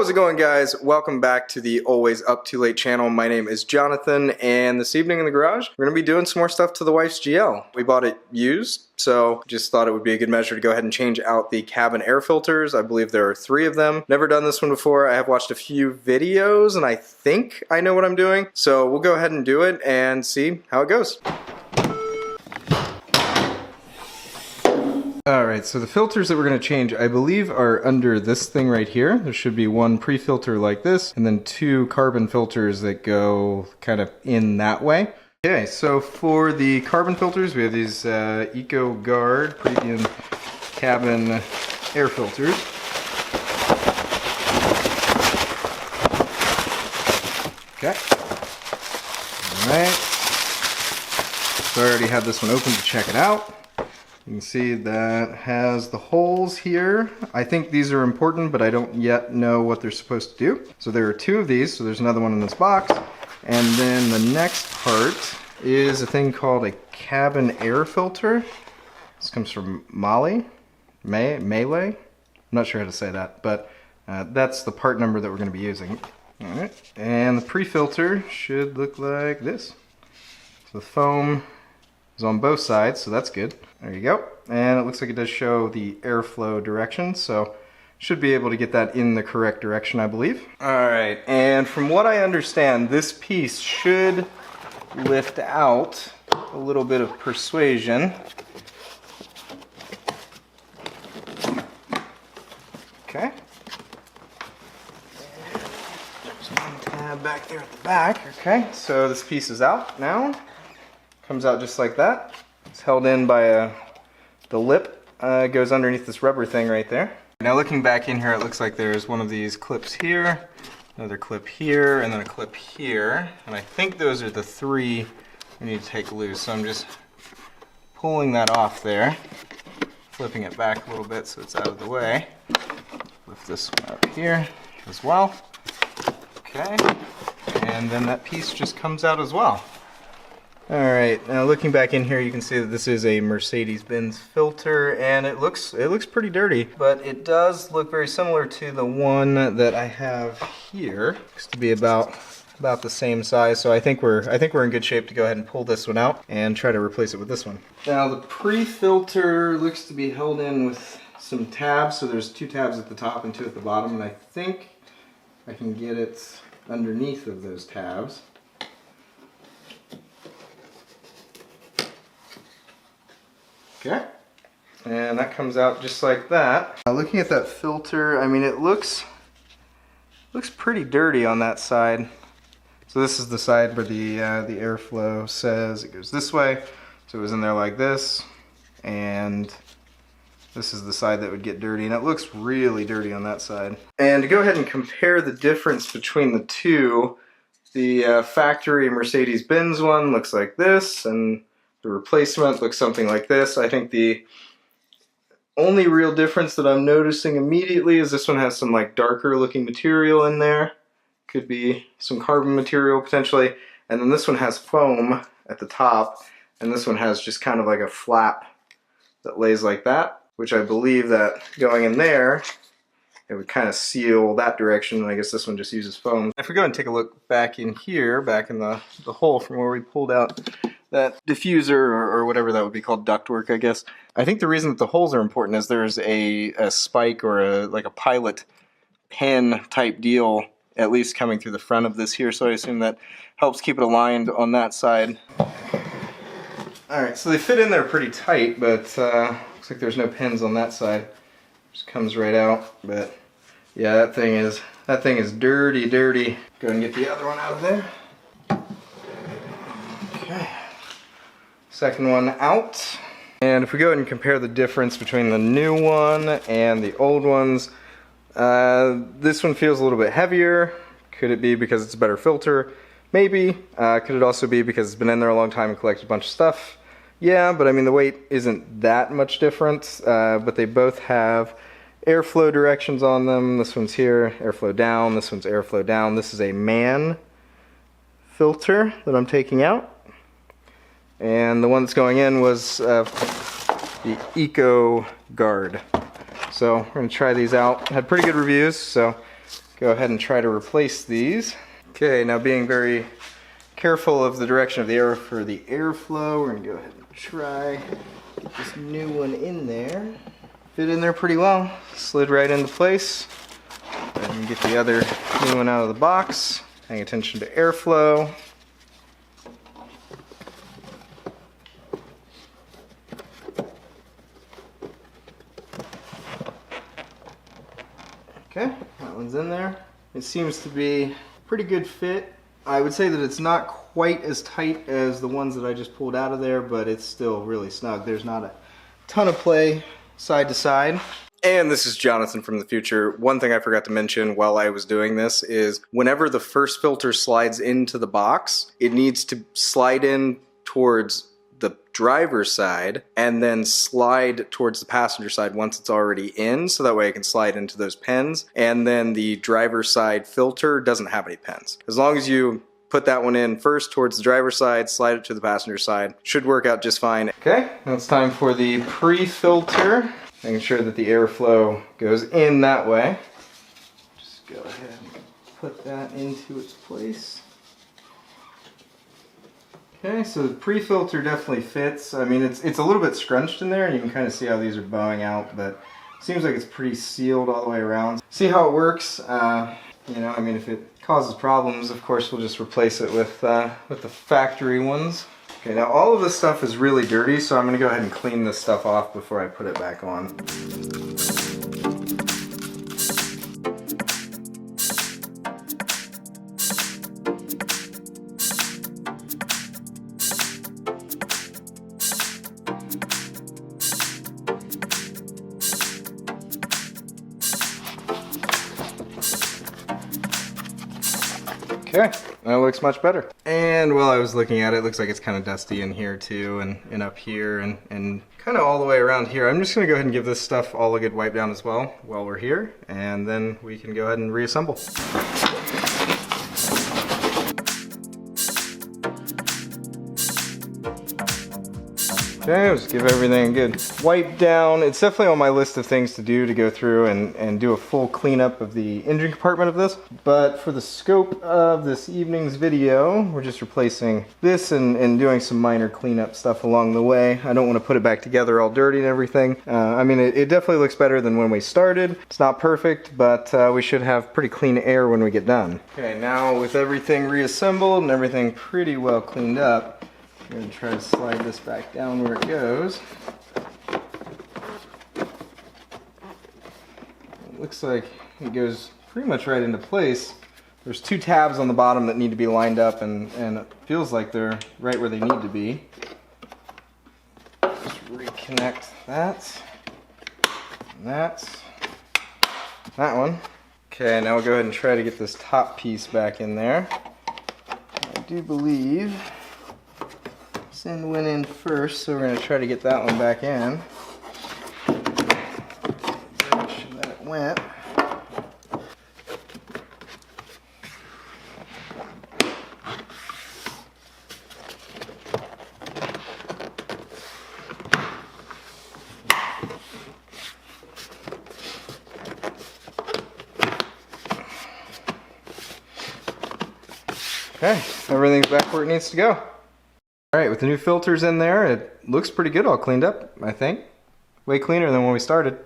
How's it going, guys? Welcome back to the Always Up Too Late channel. My name is Jonathan, and this evening in the garage, we're going to be doing some more stuff to the wife's GL. We bought it used, so just thought it would be a good measure to go ahead and change out the cabin air filters. I believe there are 3 of them. Never done this one before. I have watched a few videos, and I think I know what I'm doing. So we'll go ahead and do it and see how it goes. Alright, so the filters that we're going to change, I believe, are under this thing right here. There should be one pre-filter like this, and then 2 carbon filters that go kind of in that way. Okay, so for the carbon filters, we have these ECOGARD premium cabin air filters. Okay. Alright. So I already have this one open to check it out. You can see that has the holes here. I think these are important, but I don't yet know what they're supposed to do. So there are 2 of these, so there's another one in this box. And then the next part is a thing called a cabin air filter. This comes from MAHLE. I'm not sure how to say that, but that's the part number that we're going to be using. All right. And the pre-filter should look like this. So the foam is on both sides, so that's good. There you go. And it looks like it does show the airflow direction, so should be able to get that in the correct direction, I believe. Alright, and from what I understand, this piece should lift out a little bit of persuasion. Okay. There's one tab back there at the back. Okay, so this piece is out now. Comes out just like that. It's held in by the lip. Goes underneath this rubber thing right there. Now looking back in here, it looks like there's one of these clips here, another clip here, and then a clip here. And I think those are the 3 we need to take loose. So I'm just pulling that off there, flipping it back a little bit so it's out of the way. Lift this one out here as well. Okay, and then that piece just comes out as well. Alright, now looking back in here, you can see that this is a Mercedes-Benz filter, and it looks pretty dirty, but it does look very similar to the one that I have here. Looks to be about the same size, so I think we're in good shape to go ahead and pull this one out and try to replace it with this one. Now the pre-filter looks to be held in with some tabs, so there's 2 tabs at the top and 2 at the bottom, and I think I can get it underneath of those tabs. Okay, and that comes out just like that. Now looking at that filter, I mean, it looks pretty dirty on that side. So this is the side where the airflow says it goes this way. So it was in there like this, and this is the side that would get dirty, and it looks really dirty on that side. And to go ahead and compare the difference between the 2, the factory Mercedes-Benz one looks like this, and the replacement looks something like this. I think the only real difference that I'm noticing immediately is this one has some like darker looking material in there. Could be some carbon material potentially. And then this one has foam at the top, and this one has just kind of like a flap that lays like that, which I believe that going in there, it would kind of seal that direction, and I guess this one just uses foam. If we go and take a look back in here, back in the hole from where we pulled out that diffuser, or whatever that would be called, ductwork, I guess. I think the reason that the holes are important is there's a spike or like a pilot pen type deal, at least coming through the front of this here, so I assume that helps keep it aligned on that side. Alright, so they fit in there pretty tight, but looks like there's no pins on that side. Just comes right out, but yeah, that thing is dirty. Go ahead and get the other one out of there. Okay. Second one out. And if we go ahead and compare the difference between the new one and the old ones, this one feels a little bit heavier. Could it be because it's a better filter? Maybe. Could it also be because it's been in there a long time and collected a bunch of stuff? Yeah, but I mean the weight isn't that much different, but they both have airflow directions on them. This one's here, airflow down, this one's airflow down. This is a MAN filter that I'm taking out. And the one that's going in was the ECOGARD. So we're going to try these out. Had pretty good reviews, so go ahead and try to replace these. Okay, now being very careful of the direction of the air for the airflow, we're gonna go ahead and try get this new one in there. Fit in there pretty well, slid right into place. And get the other new one out of the box. Paying attention to airflow. Okay, that one's in there. It seems to be a pretty good fit. I would say that it's not quite as tight as the ones that I just pulled out of there, but it's still really snug. There's not a ton of play side to side. And this is Jonathan from the future. One thing I forgot to mention while I was doing this is whenever the first filter slides into the box, it needs to slide in towards the driver's side and then slide towards the passenger side once it's already in, so that way I can slide into those pins. And then the driver's side filter doesn't have any pins. As long as you put that one in first towards the driver's side, slide it to the passenger side, should work out just fine. Okay, now it's time for the pre-filter. Making sure that the airflow goes in that way. Just go ahead and put that into its place. Okay, so the pre-filter definitely fits. I mean, it's a little bit scrunched in there, and you can kind of see how these are bowing out, but it seems like it's pretty sealed all the way around. See how it works. You know, I mean, if it causes problems, of course, we'll just replace it with the factory ones. Okay, now all of this stuff is really dirty, so I'm going to go ahead and clean this stuff off before I put it back on. Okay, that looks much better. And while I was looking at it, it looks like it's kind of dusty in here too, and up here, and kind of all the way around here. I'm just going to go ahead and give this stuff all a good wipe down as well while we're here, and then we can go ahead and reassemble. Okay, let's give everything a good wipe down. It's definitely on my list of things to do, to go through and do a full cleanup of the engine compartment of this. But for the scope of this evening's video, we're just replacing this and doing some minor cleanup stuff along the way. I don't want to put it back together all dirty and everything. I mean, it definitely looks better than when we started. It's not perfect, but we should have pretty clean air when we get done. Okay, now with everything reassembled and everything pretty well cleaned up, I'm going to try to slide this back down where it goes. It looks like it goes pretty much right into place. There's two tabs on the bottom that need to be lined up, and it feels like they're right where they need to be. Just reconnect that. And that one. Okay, now we'll go ahead and try to get this top piece back in there. I do believe this end went in first, so we're going to try to get that one back in. The direction that it went. Okay, everything's back where it needs to go. Alright, with the new filters in there, it looks pretty good all cleaned up, I think. Way cleaner than when we started.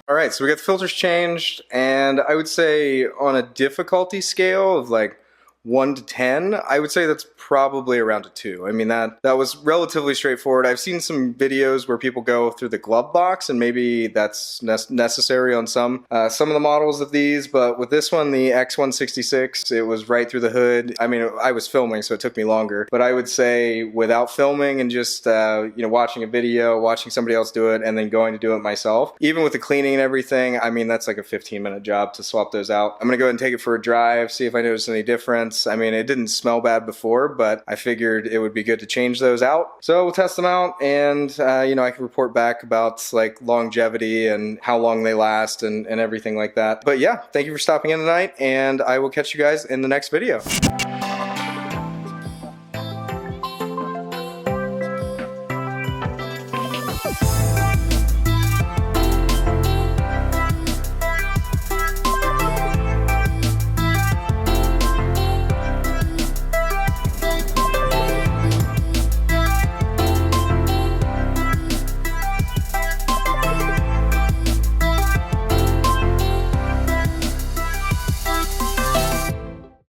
Alright, so we got the filters changed, and I would say on a difficulty scale of like 1 to 10, I would say that's probably around a 2. I mean, that was relatively straightforward. I've seen some videos where people go through the glove box, and maybe that's necessary on some of the models of these, but with this one, the X166, it was right through the hood. I mean, I was filming, so it took me longer, but I would say without filming and just you know, watching a video, watching somebody else do it, and then going to do it myself, even with the cleaning and everything, I mean, that's like a 15-minute job to swap those out. I'm gonna go ahead and take it for a drive, see if I notice any difference. I mean, it didn't smell bad before, but I figured it would be good to change those out. So we'll test them out, and you know, I can report back about like longevity and how long they last and everything like that. But yeah, thank you for stopping in tonight, and I will catch you guys in the next video.